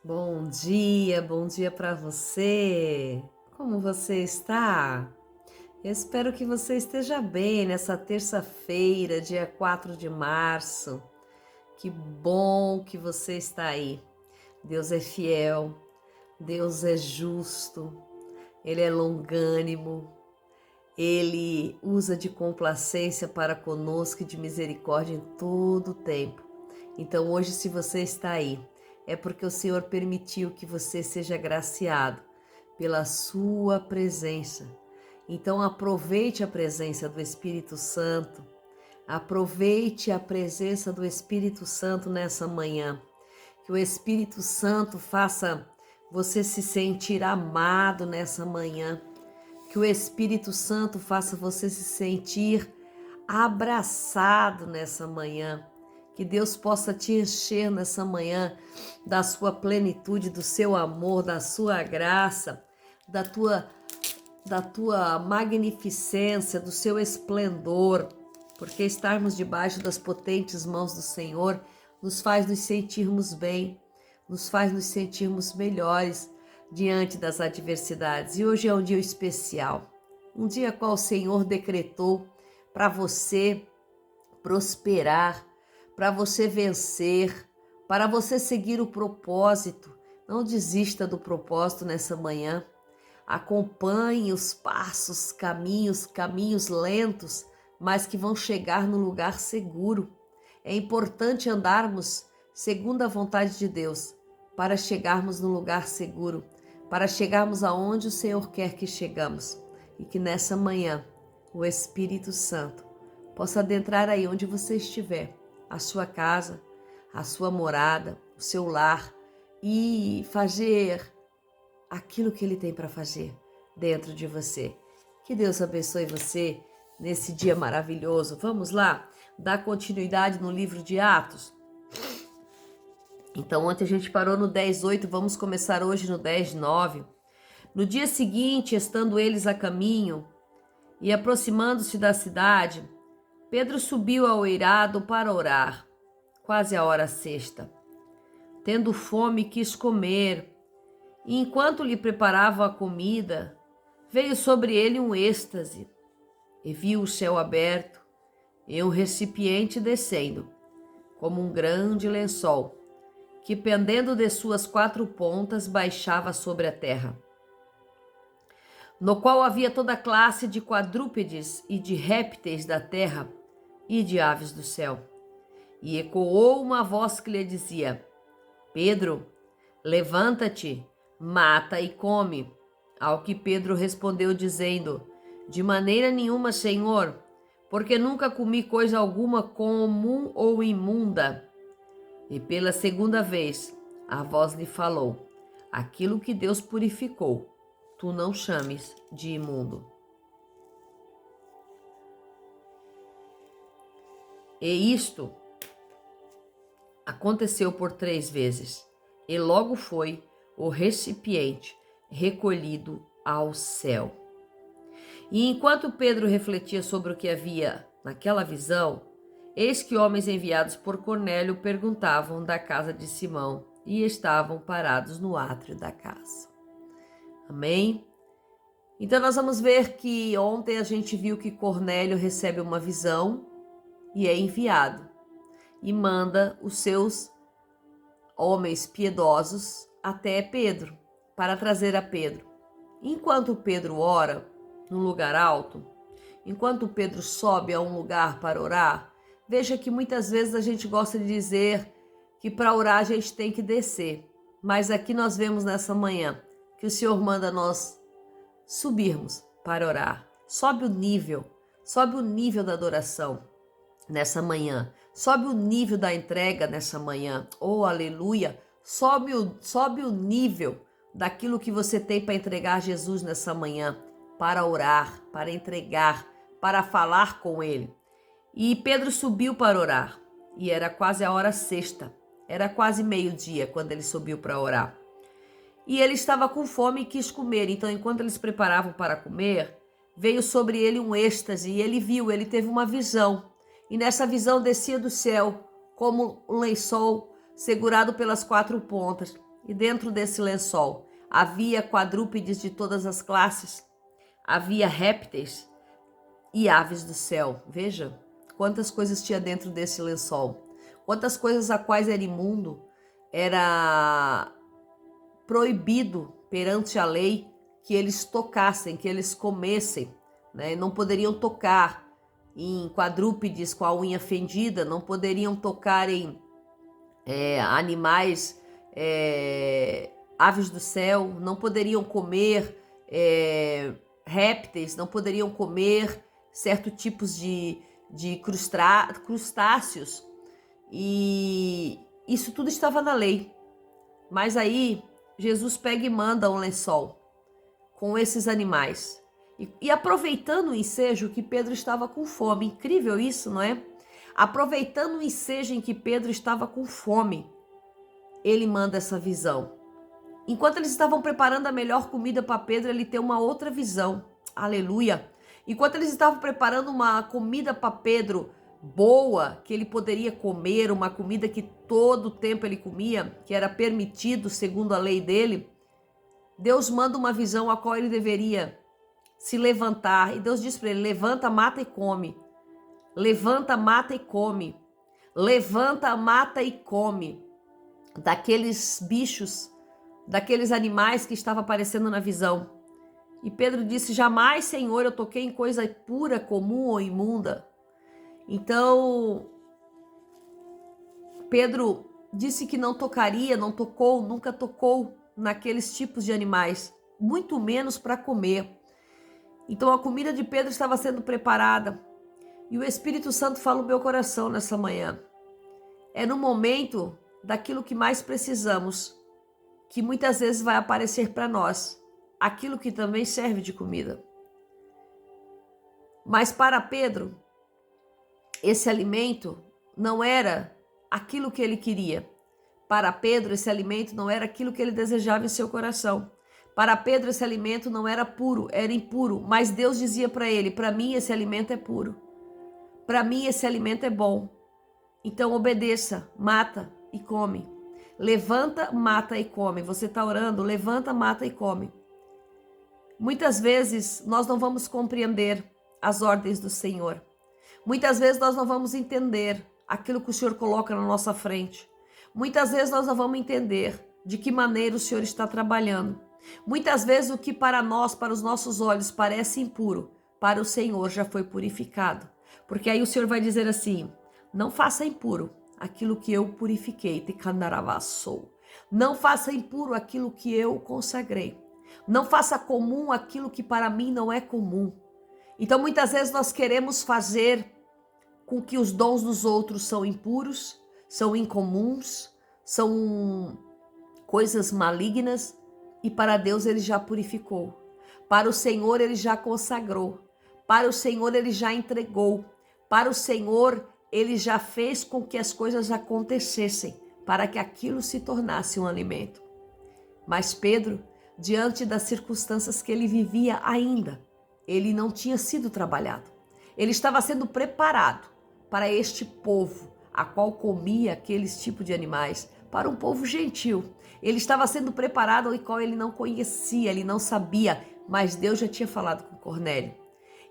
Bom dia para você. Como você está? Eu espero que você esteja bem nessa terça-feira, dia 4 de março. Que bom que você está aí. Deus é fiel, Deus é justo, Ele é longânimo, Ele usa de complacência para conosco e de misericórdia em todo o tempo. Então hoje, se você está aí, é porque o Senhor permitiu que você seja agraciado pela sua presença. Então aproveite a presença do Espírito Santo, aproveite a presença do Espírito Santo nessa manhã. Que o Espírito Santo faça você se sentir amado nessa manhã. Que o Espírito Santo faça você se sentir abraçado nessa manhã. Que Deus possa te encher nessa manhã da sua plenitude, do seu amor, da sua graça, da tua magnificência, do seu esplendor, porque estarmos debaixo das potentes mãos do Senhor nos faz nos sentirmos bem, nos faz nos sentirmos melhores diante das adversidades. E hoje é um dia especial, um dia qual o Senhor decretou para você prosperar, para você vencer, para você seguir o propósito. Não desista do propósito nessa manhã. Acompanhe os passos, caminhos lentos, mas que vão chegar no lugar seguro. É importante andarmos segundo a vontade de Deus, para chegarmos no lugar seguro, para chegarmos aonde o Senhor quer que chegamos. E que nessa manhã o Espírito Santo possa adentrar aí onde você estiver, a sua casa, a sua morada, o seu lar, e fazer aquilo que Ele tem para fazer dentro de você. Que Deus abençoe você nesse dia maravilhoso. Vamos lá, dar continuidade no livro de Atos. Então ontem a gente parou no 10:8, vamos começar hoje no 10:9. No dia seguinte, estando eles a caminho e aproximando-se da cidade, Pedro subiu ao eirado para orar, quase a hora sexta. Tendo fome, quis comer, e enquanto lhe preparavam a comida, veio sobre ele um êxtase, e viu o céu aberto e um recipiente descendo, como um grande lençol, que pendendo de suas 4 pontas baixava sobre a terra, no qual havia toda classe de quadrúpedes e de répteis da terra e de aves do céu. E ecoou uma voz que lhe dizia: Pedro, levanta-te, mata e come. Ao que Pedro respondeu dizendo: De maneira nenhuma, Senhor, porque nunca comi coisa alguma comum ou imunda. E pela segunda vez a voz lhe falou: Aquilo que Deus purificou, tu não chames de imundo. E isto aconteceu por 3 vezes, e logo foi o recipiente recolhido ao céu. E enquanto Pedro refletia sobre o que havia naquela visão, eis que homens enviados por Cornélio perguntavam da casa de Simão e estavam parados no átrio da casa. Amém? Então nós vamos ver que ontem a gente viu que Cornélio recebe uma visão e é enviado e manda os seus homens piedosos até Pedro, para trazer a Pedro. Enquanto Pedro ora num lugar alto, enquanto Pedro sobe a um lugar para orar, veja que muitas vezes a gente gosta de dizer que para orar a gente tem que descer, mas aqui nós vemos nessa manhã que o Senhor manda nós subirmos para orar. Sobe o nível da adoração nessa manhã, sobe o nível da entrega nessa manhã, oh aleluia, sobe o nível daquilo que você tem para entregar a Jesus nessa manhã, para orar, para entregar, para falar com Ele. E Pedro subiu para orar, e era quase a hora sexta, era quase meio-dia quando ele subiu para orar. E ele estava com fome e quis comer, então enquanto eles preparavam para comer, veio sobre ele um êxtase, e ele teve uma visão. E nessa visão descia do céu como um lençol segurado pelas 4 pontas. E dentro desse lençol havia quadrúpedes de todas as classes, havia répteis e aves do céu. Veja quantas coisas tinha dentro desse lençol. Quantas coisas a quais era imundo, era proibido perante a lei que eles tocassem, que eles comessem, né? Não poderiam tocar em quadrúpedes com a unha fendida, não poderiam tocar em animais, aves do céu, não poderiam comer répteis, não poderiam comer certos tipos de crustáceos, e isso tudo estava na lei. Mas aí Jesus pega e manda um lençol com esses animais. E aproveitando o ensejo que Pedro estava com fome. Incrível isso, não é? Aproveitando o ensejo em que Pedro estava com fome, ele manda essa visão. Enquanto eles estavam preparando a melhor comida para Pedro, ele tem uma outra visão. Aleluia! Enquanto eles estavam preparando uma comida para Pedro boa, que ele poderia comer, uma comida que todo o tempo ele comia, que era permitido segundo a lei dele, Deus manda uma visão a qual ele deveria se levantar. E Deus diz para ele: levanta, mata e come. Levanta, mata e come. Levanta, mata e come. Daqueles bichos, daqueles animais que estavam aparecendo na visão. E Pedro disse: jamais, Senhor, eu toquei em coisa pura, comum ou imunda. Então, Pedro disse que não tocaria, não tocou, nunca tocou naqueles tipos de animais, muito menos para comer. Então a comida de Pedro estava sendo preparada. E o Espírito Santo fala no meu coração nessa manhã. É no momento daquilo que mais precisamos, que muitas vezes vai aparecer para nós aquilo que também serve de comida. Mas para Pedro, esse alimento não era aquilo que ele queria. Para Pedro, esse alimento não era aquilo que ele desejava em seu coração. Para Pedro, esse alimento não era puro, era impuro. Mas Deus dizia para ele: para mim esse alimento é puro. Para mim esse alimento é bom. Então obedeça, mata e come. Levanta, mata e come. Você está orando? Levanta, mata e come. Muitas vezes nós não vamos compreender as ordens do Senhor. Muitas vezes nós não vamos entender aquilo que o Senhor coloca na nossa frente. Muitas vezes nós não vamos entender de que maneira o Senhor está trabalhando. Muitas vezes o que para nós, para os nossos olhos, parece impuro, para o Senhor já foi purificado. Porque aí o Senhor vai dizer assim: não faça impuro aquilo que eu purifiquei, não faça impuro aquilo que eu consagrei. Não faça comum aquilo que para mim não é comum. Então muitas vezes nós queremos fazer com que os dons dos outros são impuros, são incomuns, são coisas malignas, e para Deus ele já purificou. Para o Senhor ele já consagrou. Para o Senhor ele já entregou. Para o Senhor ele já fez com que as coisas acontecessem, para que aquilo se tornasse um alimento. Mas Pedro, diante das circunstâncias que ele vivia ainda, ele não tinha sido trabalhado. Ele estava sendo preparado para este povo, a qual comia aqueles tipos de animais, para um povo gentil. Ele estava sendo preparado ao qual ele não conhecia, ele não sabia, mas Deus já tinha falado com Cornélio.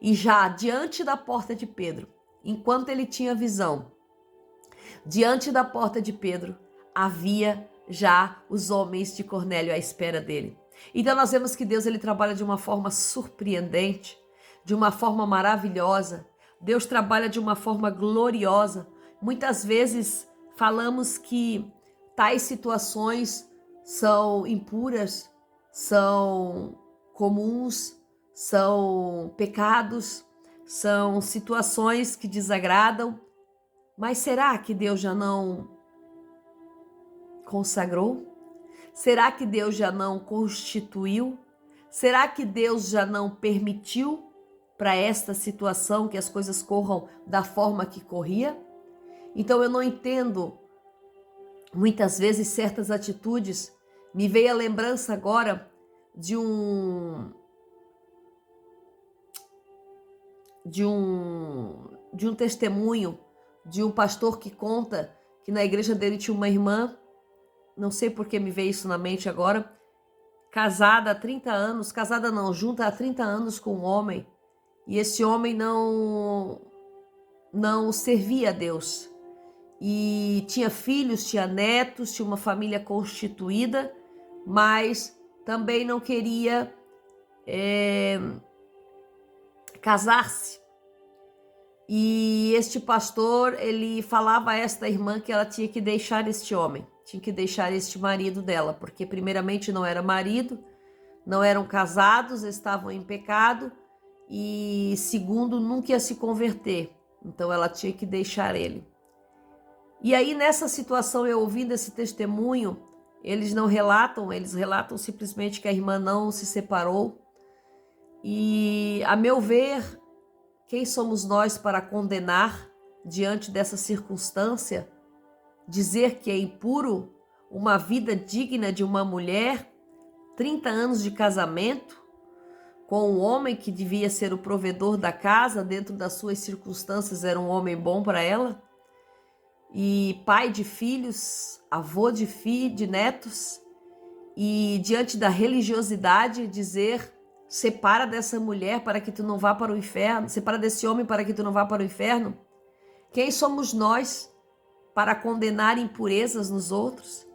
E já diante da porta de Pedro, enquanto ele tinha visão, diante da porta de Pedro, havia já os homens de Cornélio à espera dele. Então nós vemos que Deus ele trabalha de uma forma surpreendente, de uma forma maravilhosa. Deus trabalha de uma forma gloriosa. Muitas vezes falamos que tais situações são impuras, são comuns, são pecados, são situações que desagradam. Mas será que Deus já não consagrou? Será que Deus já não constituiu? Será que Deus já não permitiu para esta situação que as coisas corram da forma que corria? Então eu não entendo muitas vezes certas atitudes. Me veio a lembrança agora de um testemunho de um pastor que conta que na igreja dele tinha uma irmã não sei por que me veio isso na mente agora, casada há 30 anos, casada não, junta há 30 anos com um homem, e esse homem não servia a Deus. E tinha filhos, tinha netos, tinha uma família constituída, mas também não queria casar-se. E este pastor, ele falava a esta irmã que ela tinha que deixar este homem, tinha que deixar este marido dela, porque primeiramente não era marido, não eram casados, estavam em pecado, e segundo, nunca ia se converter, então ela tinha que deixar ele. E aí nessa situação, eu ouvindo esse testemunho, eles relatam simplesmente que a irmã não se separou. E a meu ver, quem somos nós para condenar diante dessa circunstância, dizer que é impuro uma vida digna de uma mulher, 30 anos de casamento, com um homem que devia ser o provedor da casa, dentro das suas circunstâncias era um homem bom para ela, e pai de filhos, avô de netos, e diante da religiosidade dizer: separa dessa mulher para que tu não vá para o inferno, separa desse homem para que tu não vá para o inferno. Quem somos nós para condenar impurezas nos outros?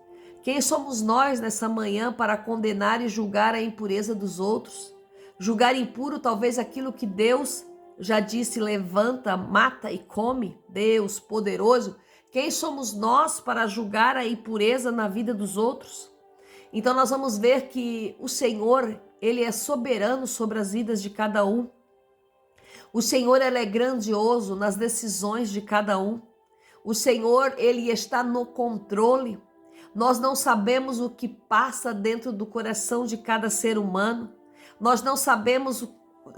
Quem somos nós nessa manhã para condenar e julgar a impureza dos outros? Julgar impuro talvez aquilo que Deus já disse: levanta, mata e come. Deus poderoso. Quem somos nós para julgar a impureza na vida dos outros? Então nós vamos ver que o Senhor, Ele é soberano sobre as vidas de cada um. O Senhor, Ele é grandioso nas decisões de cada um. O Senhor, Ele está no controle. Nós não sabemos o que passa dentro do coração de cada ser humano. Nós não sabemos,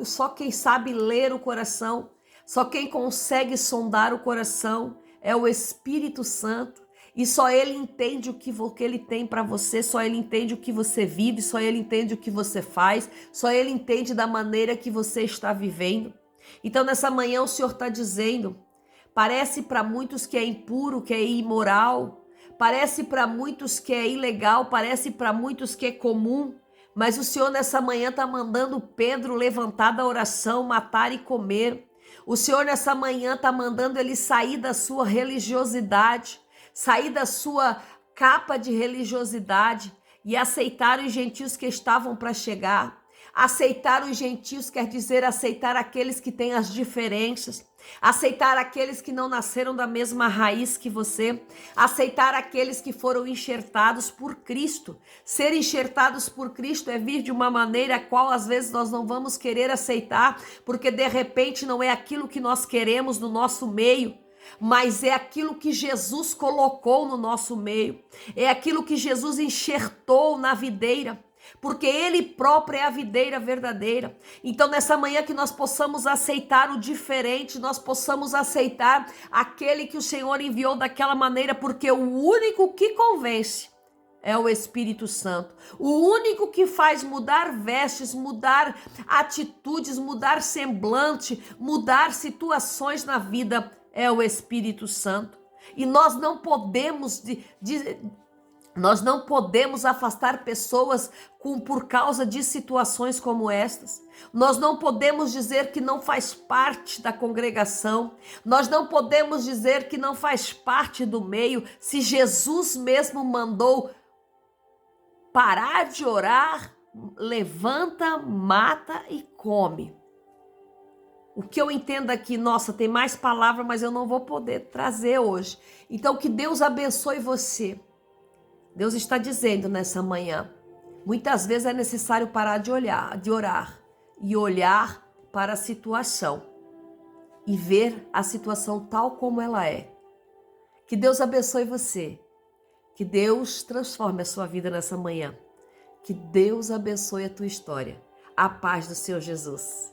só quem sabe ler o coração, só quem consegue sondar o coração é o Espírito Santo. E só Ele entende o que Ele tem para você, só Ele entende o que você vive, só Ele entende o que você faz, só Ele entende da maneira que você está vivendo. Então nessa manhã o Senhor está dizendo, parece para muitos que é impuro, que é imoral, parece para muitos que é ilegal, parece para muitos que é comum, mas o Senhor nessa manhã está mandando Pedro levantar da oração, matar e comer. O Senhor nessa manhã está mandando ele sair da sua religiosidade, sair da sua capa de religiosidade e aceitar os gentios que estavam para chegar. Aceitar os gentios quer dizer aceitar aqueles que têm as diferenças, aceitar aqueles que não nasceram da mesma raiz que você, aceitar aqueles que foram enxertados por Cristo. Ser enxertados por Cristo é vir de uma maneira a qual às vezes nós não vamos querer aceitar, porque de repente não é aquilo que nós queremos no nosso meio, mas é aquilo que Jesus colocou no nosso meio, é aquilo que Jesus enxertou na videira, porque Ele próprio é a videira verdadeira. Então nessa manhã que nós possamos aceitar o diferente, nós possamos aceitar aquele que o Senhor enviou daquela maneira, porque o único que convence é o Espírito Santo. O único que faz mudar vestes, mudar atitudes, mudar semblante, mudar situações na vida é o Espírito Santo. E nós não podemos nós não podemos afastar pessoas por causa de situações como estas. Nós não podemos dizer que não faz parte da congregação. Nós não podemos dizer que não faz parte do meio, se Jesus mesmo mandou parar de orar, levanta, mata e come. O que eu entendo aqui, nossa, tem mais palavra, mas eu não vou poder trazer hoje. Então que Deus abençoe você. Deus está dizendo nessa manhã, muitas vezes é necessário parar de orar e olhar para a situação e ver a situação tal como ela é. Que Deus abençoe você, que Deus transforme a sua vida nessa manhã, que Deus abençoe a tua história. A paz do Senhor Jesus.